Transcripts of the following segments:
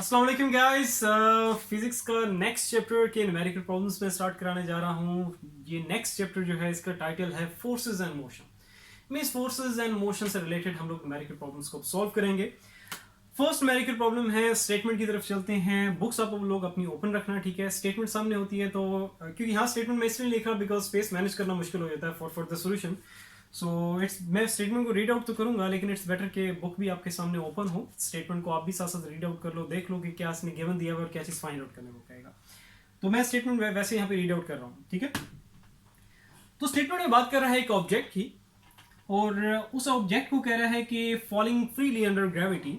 अस्सलाम वालेकुम guys. Physics का नेक्स्ट चैप्टर के न्यूमेरिकल प्रॉब्लम्स में स्टार्ट कराने जा रहा हूँ। ये नेक्स्ट चैप्टर जो है इसका टाइटल है forces and motion. Means forces and motion से रिलेटेड हम लोग न्यूमेरिकल प्रॉब्लम्स को सॉल्व करेंगे। फर्स्ट न्यूमेरिकल प्रॉब्लम है, स्टेटमेंट की तरफ चलते हैं। बुक्स आप लोग अपनी ओपन रखना, ठीक है। स्टेटमेंट सामने होती है तो क्योंकि यहाँ स्टेटमेंट में इसलिए लिखा बिकॉज स्पेस मैनेज करना मुश्किल हो जाता है for the solution. So it's मैं स्टेटमेंट को रीड आउट तो करूंगा, लेकिन इट्स बेटर कि बुक भी आपके सामने ओपन हो, स्टेटमेंट को आप भी साथ साथ रीड आउट कर लो, देख लो कि क्या इसने गिवन दिया हुआ और क्या चीज़ फाइंड आउट करने को कहेगा। तो मैं स्टेटमेंट वैसे यहाँ पे रीड आउट कर रहा हूँ, ठीक है। तो स्टेटमेंट में बात कर रहा है एक ऑब्जेक्ट की, और उस ऑब्जेक्ट को कह रहा है कि falling freely under gravity.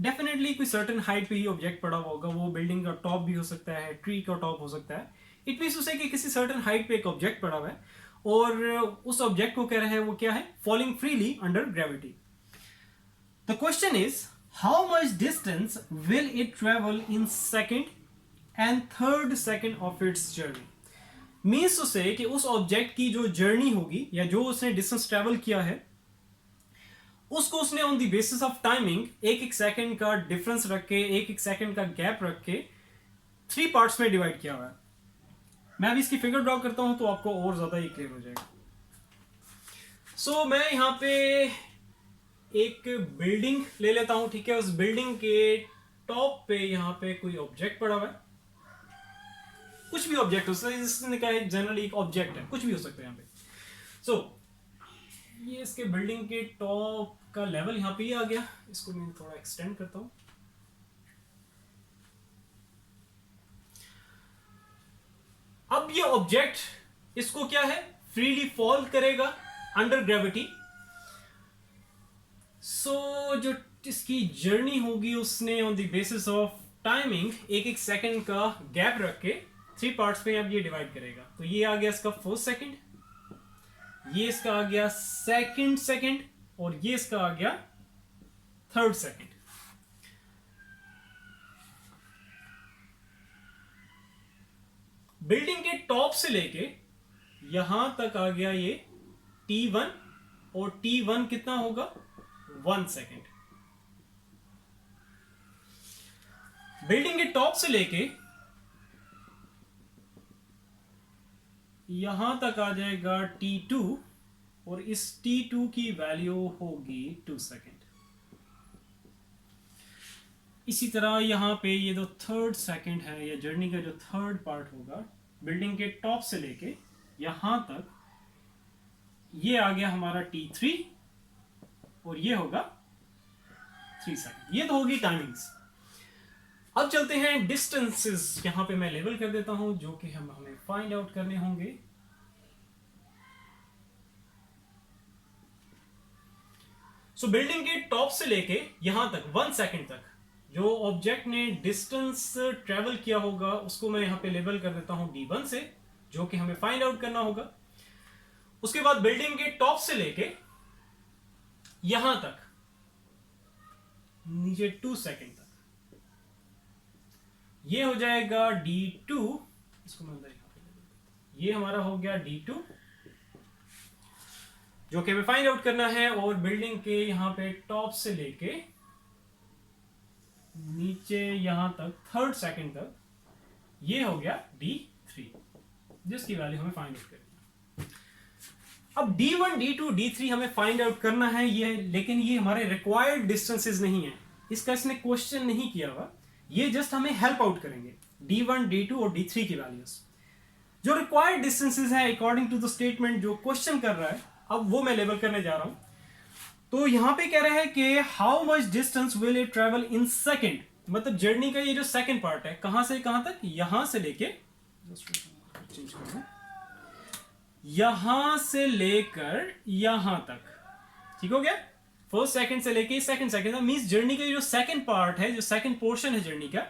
Definitely कोई सर्टेन हाइट पे ही ऑब्जेक्ट पड़ा होगा, वो बिल्डिंग का टॉप भी हो सकता है, ट्री का टॉप हो सकता है। इट मीन्स उसे कि किसी सर्टेन हाइट पे एक ऑब्जेक्ट पड़ा हुआ है और उस ऑब्जेक्ट को कह रहा है वो क्या है, falling freely under gravity. The question is how much distance will it travel in second and third second of its journey. Means उसे कि उस ऑब्जेक्ट की जो जर्नी होगी या जो उसने डिस्टेंस ट्रेवल किया है उसको उसने on the basis of timing एक एक सेकंड का डिफरेंस रख के, एक एक सेकंड का गैप रख के 3 पार्ट्स में डिवाइड किया हुआ है। मैं अभी इसकी फिगर ड्रॉ करता हूं तो आपको और ज्यादा ही क्लियर हो जाएगा। सो मैं यहां पे एक बिल्डिंग ले लेता हूं, ठीक है। उस बिल्डिंग के टॉप पे यहां पे कोई ऑब्जेक्ट पड़ा हुआ है, कुछ भी ऑब्जेक्ट हो सकता है, जिसने कहा है जनरली एक ऑब्जेक्ट है, कुछ भी हो सकता है यहां पे। सो ये इसके बिल्डिंग के टॉप का लेवल यहां पे ही आ गया। इसको मैं थोड़ा एक्सटेंड करता हूं। अब ये ऑब्जेक्ट इसको क्या है, फ्रीली फॉल करेगा अंडर ग्रेविटी। सो जो इसकी जर्नी होगी उसने on the basis of timing एक एक सेकंड का गैप रख के 3 पार्ट्स में अब ये डिवाइड करेगा। तो ये आ गया इसका फर्स्ट सेकंड, ये इसका आ गया सेकंड सेकंड, और ये इसका आ गया थर्ड सेकंड। बिल्डिंग के टॉप से लेके यहां तक आ गया ये T1, और T1 कितना होगा, 1 सेकंड। बिल्डिंग के टॉप से लेके यहां तक आ जाएगा T2, और इस T2 की वैल्यू होगी 2 सेकंड। इसी तरह यहां पे ये जो थर्ड सेकंड है या जर्नी का जो थर्ड पार्ट होगा, बिल्डिंग के टॉप से लेके यहां तक, ये आ गया हमारा T3, और ये होगा 3 सेकंड। ये तो होगी टाइमिंग्स। अब चलते हैं डिस्टेंसेस। यहां पे मैं लेबल कर देता हूं जो कि हमें फाइंड आउट करने होंगे। सो बिल्डिंग के टॉप से लेके यहां तक 1 सेकंड तक जो ऑब्जेक्ट ने डिस्टेंस ट्रेवल किया होगा उसको मैं यहां पे लेबल कर देता हूं D1 से, जो कि हमें फाइंड आउट करना होगा। उसके बाद बिल्डिंग के टॉप से लेके यहां तक नीचे 2 सेकंड तक, ये हो जाएगा D2। इसको मैं अंदर यहां पे, ये हमारा हो गया D2 जो कि हमें फाइंड आउट करना है। और बिल्डिंग के यहां पे टॉप से लेके नीचे यहां तक थर्ड सेकंड तक, ये हो गया D3 जिसकी वैल्यू हमें फाइंड आउट करनी है। अब D1, D2, D3 हमें फाइंड आउट करना है ये, लेकिन ये हमारे रिक्वायर्ड डिस्टेंसेस नहीं है, इसका इसने क्वेश्चन नहीं किया हुआ, ये जस्ट हमें हेल्प आउट करेंगे D1, D2 और D3 की वैल्यूज। जो रिक्वायर्ड डिस्टेंसेस है अकॉर्डिंग टू द स्टेटमेंट जो क्वेश्चन कर रहा है, अब वो मैं लेबल करने जा रहा हूं। तो यहां पे कह रहा है कि how much distance will it travel in second, मतलब जर्नी का ये जो सेकेंड पार्ट है, कहां से कहां तक, यहां से लेके चेंज कर दूं, यहां से लेकर यहां तक, ठीक हो गया। फर्स्ट सेकंड से लेके सेकंड सेकंड, मींस जर्नी का जो सेकंड पार्ट है, जो सेकंड पोर्शन है जर्नी का,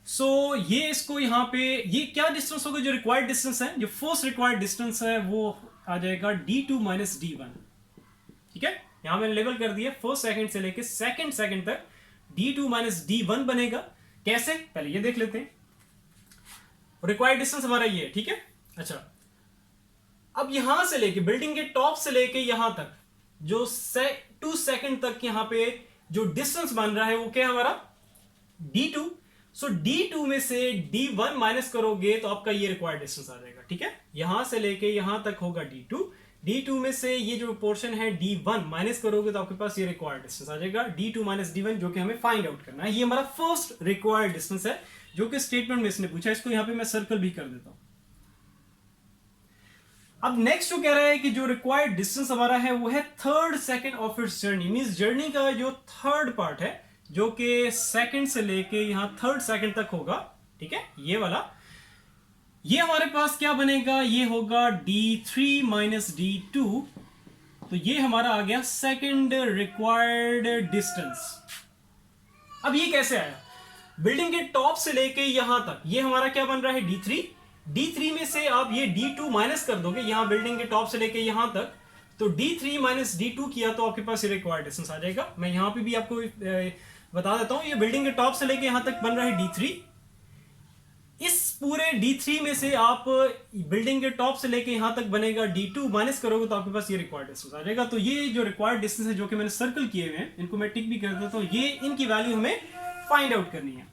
सो ये इसको यहां पे ये क्या डिस्टेंस होगा, जो रिक्वायर्ड डिस्टेंस है, जो फर्स्ट रिक्वायर्ड डिस्टेंस है वो आ जाएगा D2 माइनस D1, ठीक है। यहां मैंने लेबल कर दिया फर्स्ट सेकंड से लेके सेकंड सेकंड तक D2 माइनस D1 बनेगा। कैसे, पहले ये देख लेते हैं। रिक्वायर्ड डिस्टेंस हमारा ये है, ठीक है। अच्छा, अब यहां से लेके बिल्डिंग के टॉप से लेके यहां तक जो 2 सेकंड तक यहां पे जो डिस्टेंस बन रहा है वो क्या है हमारा d2। सो d2 में से d1 माइनस करोगे तो आपका ये रिक्वायर्ड डिस्टेंस आ जाएगा। ठीक है, यहां से लेके यहां तक होगा d2, d2 में से ये जो पोर्शन है d1 माइनस करोगे तो आपके पास ये रिक्वायर्ड डिस्टेंस आ जाएगा d2 माइनस d1, जो कि हमें फाइंड आउट करना है। ये हमारा फर्स्ट रिक्वायर्ड डिस्टेंस है जो कि स्टेटमेंट में इसने पूछा। इसको यहां पे मैं सर्कल भी कर देता हूं। अब नेक्स्ट जो कह रहा है कि जो रिक्वायर्ड डिस्टेंस हमारा है वो है 3rd second of its journey, means journey का जो 3rd पार्ट है जो कि सेकंड से लेके यहां 3rd सेकंड तक होगा। ठीक है, ये वाला, ये हमारे पास क्या बनेगा, ये होगा d3 माइनस d2। तो ये हमारा आ गया सेकंड रिक्वायर्ड डिस्टेंस। अब ये कैसे आया, बिल्डिंग के टॉप से लेके यहां तक ये हमारा क्या बन रहा है d3, d3 में से आप ये d2 माइनस कर दोगे यहां बिल्डिंग के टॉप से लेके यहां तक, तो d3 माइनस d2 किया तो आपके पास ये रिक्वायर्ड डिस्टेंस आ जाएगा। मैं यहां पे भी आपको बता देता हूं, ये बिल्डिंग के टॉप से लेके यहां तक बन रहा है d3। इस पूरे d3 में से आप बिल्डिंग के टॉप से लेके यहां तक बनेगा d2 माइनस करोगे तो आपके पास ये रिक्वायर्ड डिस्टेंस आ जाएगा। तो ये जो रिक्वायर्ड डिस्टेंस है जो कि मैंने सर्कल किए हुए हैं, इनको मैं टिक भी कर देता हूं, ये इनकी वैल्यू हमें फाइंड आउट करनी है।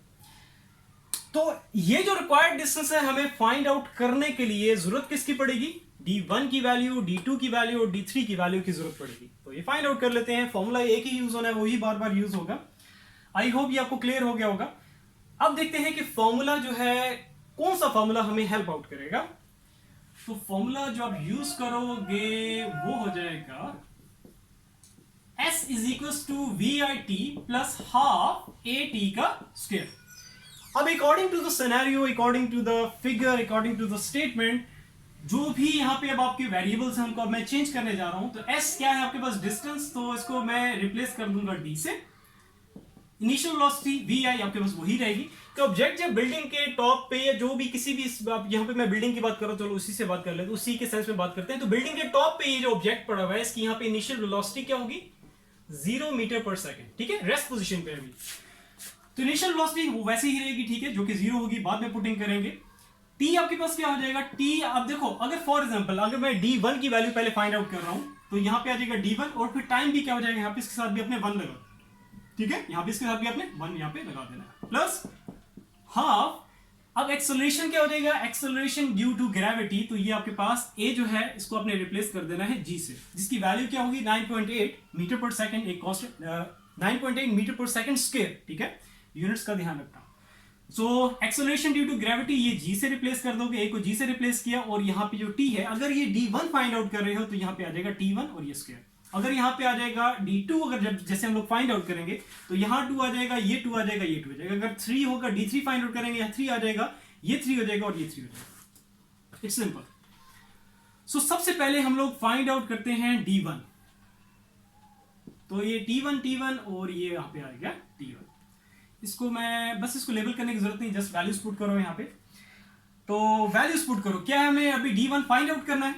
तो ये जो रिक्वायर्ड डिस्टेंस है हमें फाइंड आउट करने के लिए जरूरत किसकी पड़ेगी, d1 की वैल्यू, d2 की वैल्यू और d3 की वैल्यू की जरूरत पड़ेगी। तो ये फाइंड आउट कर लेते हैं। फॉर्मूला एक ही यूज होना है, वही बार बार यूज होगा। आई होप ये आपको क्लियर हो गया होगा। अब देखते हैं कि फॉर्मूला जो है कौन सा फॉर्मूला हमें हेल्प आउट करेगा। तो फॉर्मूला जो आप यूज करोगे वो हो जाएगा S is equal to VIT plus half AT का स्क्वायर। अब according to the scenario, according to the figure, according to the statement, जो भी यहां पे अब आपके वेरिएबल्स हैं उनको अब मैं चेंज करने जा रहा हूं। तो S क्या है आपके पास, डिस्टेंस, तो इसको मैं रिप्लेस कर दूंगा D से। इनिशियल वेलोसिटी VI आपके पास वही रहेगी। तो ऑब्जेक्ट जब बिल्डिंग के टॉप पे या जो भी किसी भी, यहां पे मैं बिल्डिंग की बात कर रहा हूं, चलो उसी से बात कर लेते हैं, उसी के सेंस में बात करते हैं। तो बिल्डिंग के टॉप पे ये जो ऑब्जेक्ट पड़ा हुआ है इसकी यहां पे इनिशियल वेलोसिटी क्या होगी, 0 मीटर पर सेकंड। ठीक है, रेस्ट पोजीशन पे अभी। तो इनिशियल वेलोसिटी वो वैसे ही रहेगी, ठीक है, जो कि 0 होगी, बाद में पुटिंग करेंगे। टी आपके पास क्या हो जाएगा, टी अब देखो, अगर फॉर एग्जांपल अगर मैं d1 की वैल्यू पहले फाइंड आउट कर रहा हूं तो यहां पे आ जाएगा d1 और फिर टाइम भी क्या हो जाएगा, यहां पे इसके साथ भी अपने 1 लगा, ठीक है, यहां पे इसके साथ भी अपने 1 यहां पे लगा देना है, प्लस हाफ। अब एक्सेलरेशन क्या हो जाएगा, एक्सेलरेशन ड्यू टू ग्रेविटी, तो ये आपके पास a जो है इसको आपने रिप्लेस कर देना है g से, जिसकी वैल्यू क्या होगी 9.8 मीटर पर सेकंड, एक constant 9.8 metre per second square. ठीक है, यूनिट्स का ध्यान रखना। So acceleration due to gravity ये g से रिप्लेस कर दोगे, a को g से रिप्लेस किया, और यहाँ पे जो t है, अगर ये d1 फाइंड आउट कर रहे हो तो यहाँ पे आ जाएगा t1 और ये स्क्वायर। अगर यहाँ पे आ जाएगा d2, अगर जब जैसे हम लोग फाइंड आउट करेंगे तो यहाँ 2 आ जाएगा, ये 2 आ जाएगा, ये 2 आ जाएगा। अगर 3 होगा, d3 फाइंड आउट करेंगे, यहाँ 3 आ जाएगा, ये 3 हो जाएगा और ये 3 हो जाएगा। It's simple. सो सबसे पहले हम लोग फाइंड आउट करते हैं d1। तो ये t1 और ये यहाँ पे आएगा t1। इसको मैं बस इसको लेबल करने की जरूरत नहीं, जस्ट वैल्यूज पुट करो यहाँ पे। तो वैल्यूज पुट करो, क्या हमें अभी d1 फाइंड आउट करना है,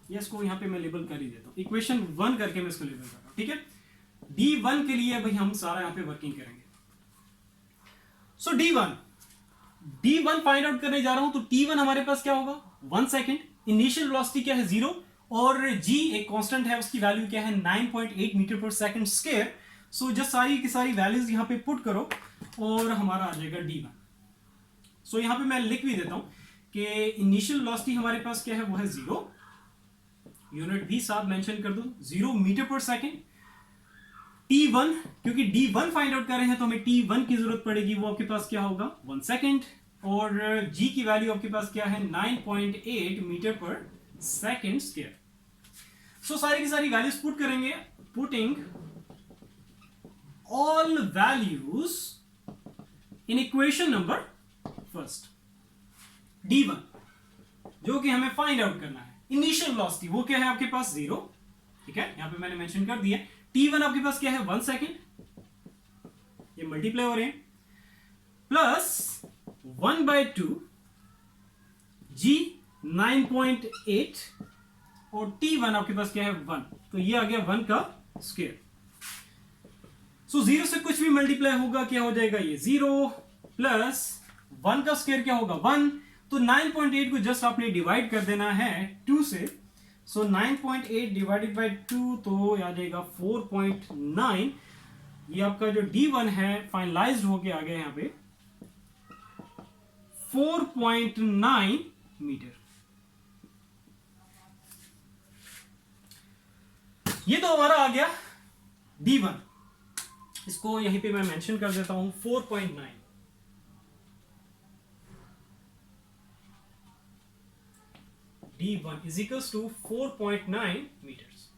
ये इसको यहाँ पे मैं लेबल कर ही देता हूँ, इक्वेशन 1 करके मैं इसको लेबल कर रहा हूँ। ठीक है, d1 के लिए भाई हम सारा यहाँ पे वर्किंग करेंगे। सो d1 फाइंड आउट करने जा रहा हूं, तो t1 हमारे पास क्या होगा 1 सेकेंड, इनिशियल वेलोसिटी क्या है 0, और g एक कांस्टेंट है, उसकी वैल्यू क्या है 9.8 metre per second square. So just सारी की सारी वैल्यूज यहाँ पे पुट करो और हमारा आ जाएगा d1। सो यहाँ पे मैं लिख भी देता हूं कि इनिशियल वेलोसिटी हमारे पास क्या है, वो है 0, यूनिट भी साथ मेंशन कर दो, 0 मीटर पर सेकंड। t1, क्योंकि d1 फाइंड आउट कर रहे हैं तो हमें t1 की जरूरत पड़ेगी, वो आपके पास क्या होगा 1 सेकंड, और g की वैल्यू आपके पास क्या है 9.8 मीटर पर सेकंड स्क्वायर। सो सारी की सारी वैल्यूज पुट करेंगे, putting all values in equation number first. d1 जो कि हमें फाइंड आउट करना है, इनिशियल वेलोसिटी वो क्या है आपके पास 0, ठीक है, यहां पे मैंने मेंशन कर दिया। t1 आपके पास क्या है 1 सेकेंड, ये मल्टीप्लाई हो रहे हैं, प्लस 1/2 g 9.8 और t1 आपके पास क्या है 1, तो ये आ गया 1 का स्क्वायर। सो 0 से कुछ भी मल्टीप्लाई होगा क्या हो जाएगा, ये 0 प्लस 1 का स्क्वायर क्या होगा 1, तो 9.8 को जस्ट आपने डिवाइड कर देना है 2 से। सो 9.8 डिवाइडेड बाई 2 तो आ जाएगा 4.9। ये आपका जो D1 है फाइनलाइज्ड होके आ गया यहाँ पे 4.9 मीटर। ये तो हमारा आ गया D1, इसको यहीं पे मैं मेंशन कर देता हूं 4.9। D1 is equals to 4.9 metres.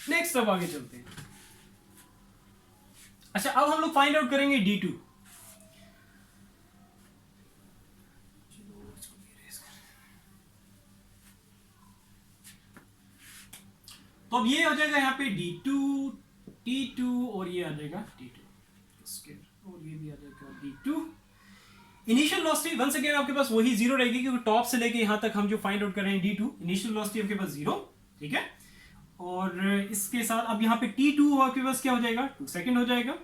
Next अब आगे चलते हैं। अच्छा, अब हम लोग फाइंड आउट करेंगे D2। तो अब ये हो जाएगा यहाँ पे D2 T2 और ये आ जाएगा T2 स्क्वायर और ये भी आ जाएगा D2। Initial velocity once again आपके पास वही जीरो रहेगी क्योंकि टॉप से लेके यहां तक हम जो फाइंड आउट कर रहे हैं D2, इनिशियल वेलोसिटी आपके पास जीरो, ठीक है। और इसके साथ अब यहाँ पे T2 आपके पास क्या हो जाएगा 2 सेकंड हो जाएगा,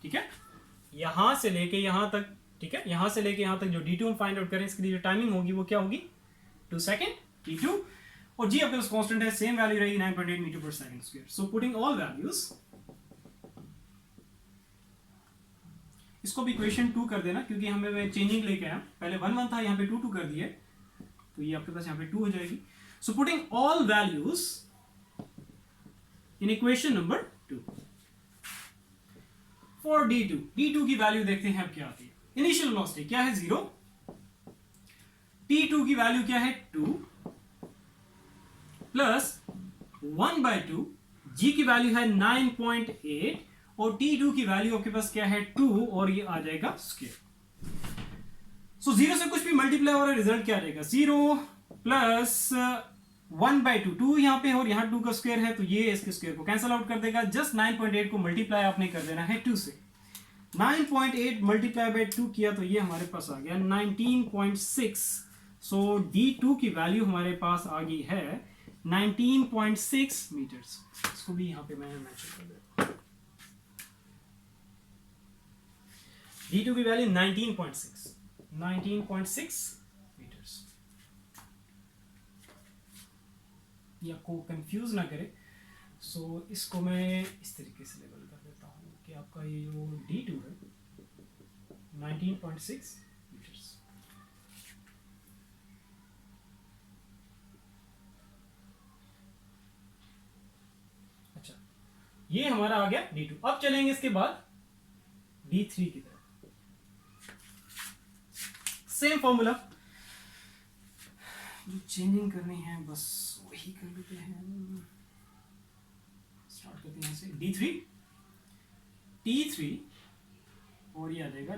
ठीक है, यहां से लेके यहां तक, ठीक है, यहां से लेके यहां तक जो D2 हम फाइंड आउट करें इसके लिए जो टाइमिंग होगी वो क्या होगी 2 सेकंड T2। और जी आपके पास कांस्टेंट है, सेम वैल्यू रहेगी 9.8 metre per second square. So putting all values, इसको भी इक्वेशन 2 कर देना क्योंकि हमें चेंजिंग लेके आया, पहले 1 1 था, यहाँ पे 2 2 कर दिया, तो ये आपके पास यहाँ पे 2 हो जाएगी। So putting all values in equation number 2 for D2 की वैल्यू देखते हैं अब क्या आती है। इनिशियल वेलोसिटी क्या है 0, T2 की वैल्यू क्या है 2 प्लस 1/2, G की वैल्यू है 9.8 और T2 की वैल्यू आपके पास क्या है 2 और ये आ जाएगा स्क्वायर। सो 0 से कुछ भी मल्टीप्लाई हो रहा है, रिजल्ट क्या आ जाएगा 0 प्लस 1/2, 2 यहां पे और यहां 2 का स्क्वायर है तो ये इसके स्क्वायर को कैंसिल आउट कर देगा। जस्ट 9.8 को मल्टीप्लाई आपने कर देना है 2 से। 9.8 मल्टीप्लाई बाय 2 किया तो ये हमारे पास आ गया 19.6। सो D2 की वैल्यू हमारे पास आ गई है 19.6 मीटर्स। इसको भी यहां पे मैं मेंशन कर देता हूं, D2 की वैल्यू 19.6 मीटर्स। ये आपको कंफ्यूज ना करे, सो इसको मैं इस तरीके से लेबल कर देता हूं कि आपका ये जो D2 है 19.6 मीटर्स। अच्छा, ये हमारा आ गया D2। अब चलेंगे इसके बाद D3 की तरफ। सेम फॉर्मूला, जो चेंजिंग करनी है बस वही कर लेते हैं। स्टार्ट करते हैं से D3 T3 और ये आ जाएगा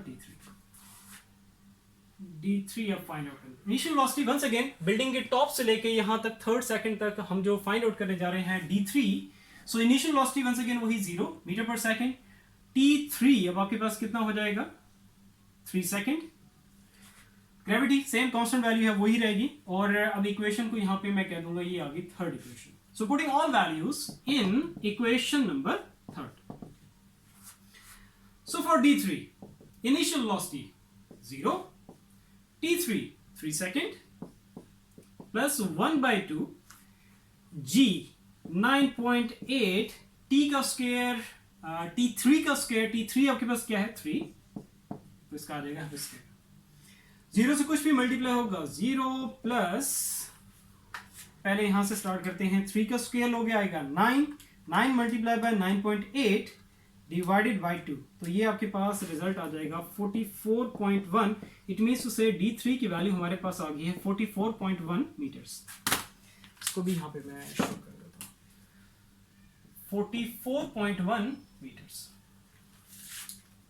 D3 अब फाइंड आउट करेंगे। Initial velocity once again building के टॉप से लेके यहां तक 3rd सेकंड तक हम जो फाइंड आउट करने जा रहे हैं D3। So initial velocity once again वही 0 मीटर पर सेकंड। T3 अब आपके पास कितना हो जाएगा 3 second. Gravity same constant value है वही रहेगी और अब इक्वेशन को यहां पे मैं कह दूंगा ये आ गई 3rd equation. So putting all values in equation number 3rd। So for D3 initial velocity 0, T3 3 second plus 1/2 G 9.8 T का स्क्वायर T3 का स्क्वायर, T3 आपके पास क्या है 3 तो इसका आ जाएगा स्क्वायर। 0 से कुछ भी मल्टीप्लाई होगा 0 प्लस, पहले यहां से स्टार्ट करते हैं 3 का स्क्वायर हो गया आएगा 9 मल्टीप्लाई बाय 9.8 डिवाइडेड बाय 2 तो ये आपके पास रिजल्ट आ जाएगा 44.1। इट मीन्स टू से D3 की वैल्यू हमारे पास आ गई है 44.1 मीटर्स। इसको भी यहां पे मैं शो कर देता हूं 44.1 मीटर्स।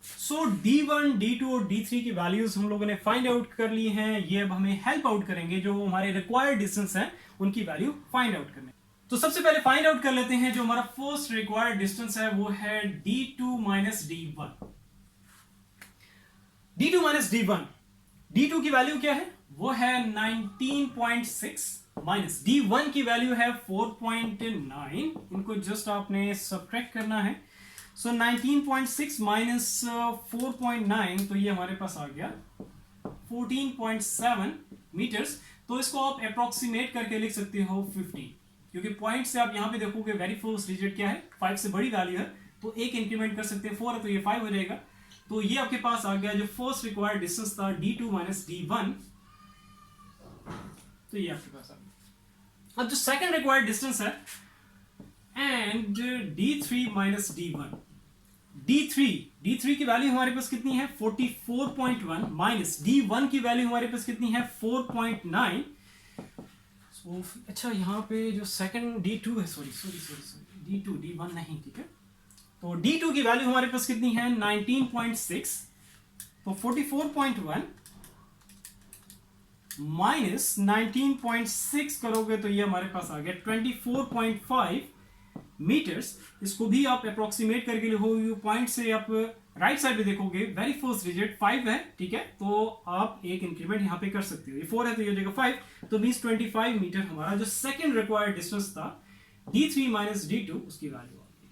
सो D1, D2 और D3 की वैल्यूज हम लोगों ने फाइंड आउट कर ली हैं। ये अब हमें हेल्प आउट करेंगे जो हमारे रिक्वायर्ड डिस्टेंस हैं उनकी वैल्यू फाइंड आउट करने। तो सबसे पहले फाइंड आउट कर लेते हैं जो हमारा फर्स्ट रिक्वायर्ड डिस्टेंस है वो है D2 minus D1। D2 minus D1, D2 की वैल्यू क्या है वो है 19.6 माइनस D1 की वैल्यू है 4.9। इनको जस्ट आपने सब्ट्रैक्ट करना है। सो 19.6 माइनस 4.9 तो ये हमारे पास आ गया 14.7 मीटर्स। तो तो इसको आप अप्रोक्सीमेट करके लिख सकते हो 15, क्योंकि पॉइंट से आप यहाँ पे देखोगे वेरी फर्स्ट डिजिट क्या है, 5 से बड़ी वैल्यू है, तो एक इंक्रीमेंट कर सकते हैं, 4 है तो ये 5 हो जाएगा। तो ये आपके पास आ गया जो फर्स्ट रिक्वायर्ड डिस्टेंस था d2 माइनस d1, तो ये आपके पास आ गया। अब जो सेकंड रिक्वायर्ड डिस्टेंस है and d3 minus d1, d3 की वैल्यू हमारे पास कितनी है 44.1 माइनस d1 की वैल्यू हमारे पास कितनी है 4.9। अच्छा यहाँ पे जो सेकंड d2 है, सॉरी d1 नहीं, ठीक है, तो d2 की वैल्यू हमारे पास कितनी है 19.6, तो 44.1 माइनस 19.6 करोगे तो ये हमारे पास आ गया 24.5 मीटर्स। इसको भी आप अप्रोक्सीमेट करके लिखोगे, पॉइंट से आप राइट साइड पे देखोगे वेरी फर्स्ट डिजिट 5 है, ठीक है, तो आप एक इंक्रीमेंट यहाँ पे कर सकते हो, ये 4 है तो ये हो जाएगा 5, तो मींस 25 मीटर हमारा जो सेकंड रिक्वायर्ड डिस्टेंस था d3 माइनस d2 उसकी वैल्यू आ गई।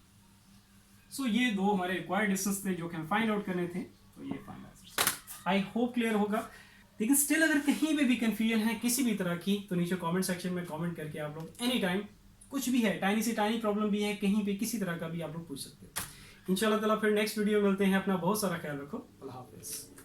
सो ये दो हमारे रिक्वायर्ड डिस्टेंस थे जो कि हम फाइंड आउट करने थे, तो ये find out, I hope clear होगा। लेकिन स्टिल अगर कहीं पे भी कंफ्यूजन है किसी भी तरह की तो नीचे कमेंट सेक्शन में कमेंट करके आप लोग एनी टाइम कुछ भी है, टाइनी से टाइनी प्रॉब्लम भी है, कहीं पे किसी तरह का भी आप लोग पूछ सकते हो। इंशाल्लाह ताला फिर नेक्स्ट वीडियो मिलते हैं, अपना बहुत सारा ख्याल रखो, अल्लाह हाफिज़।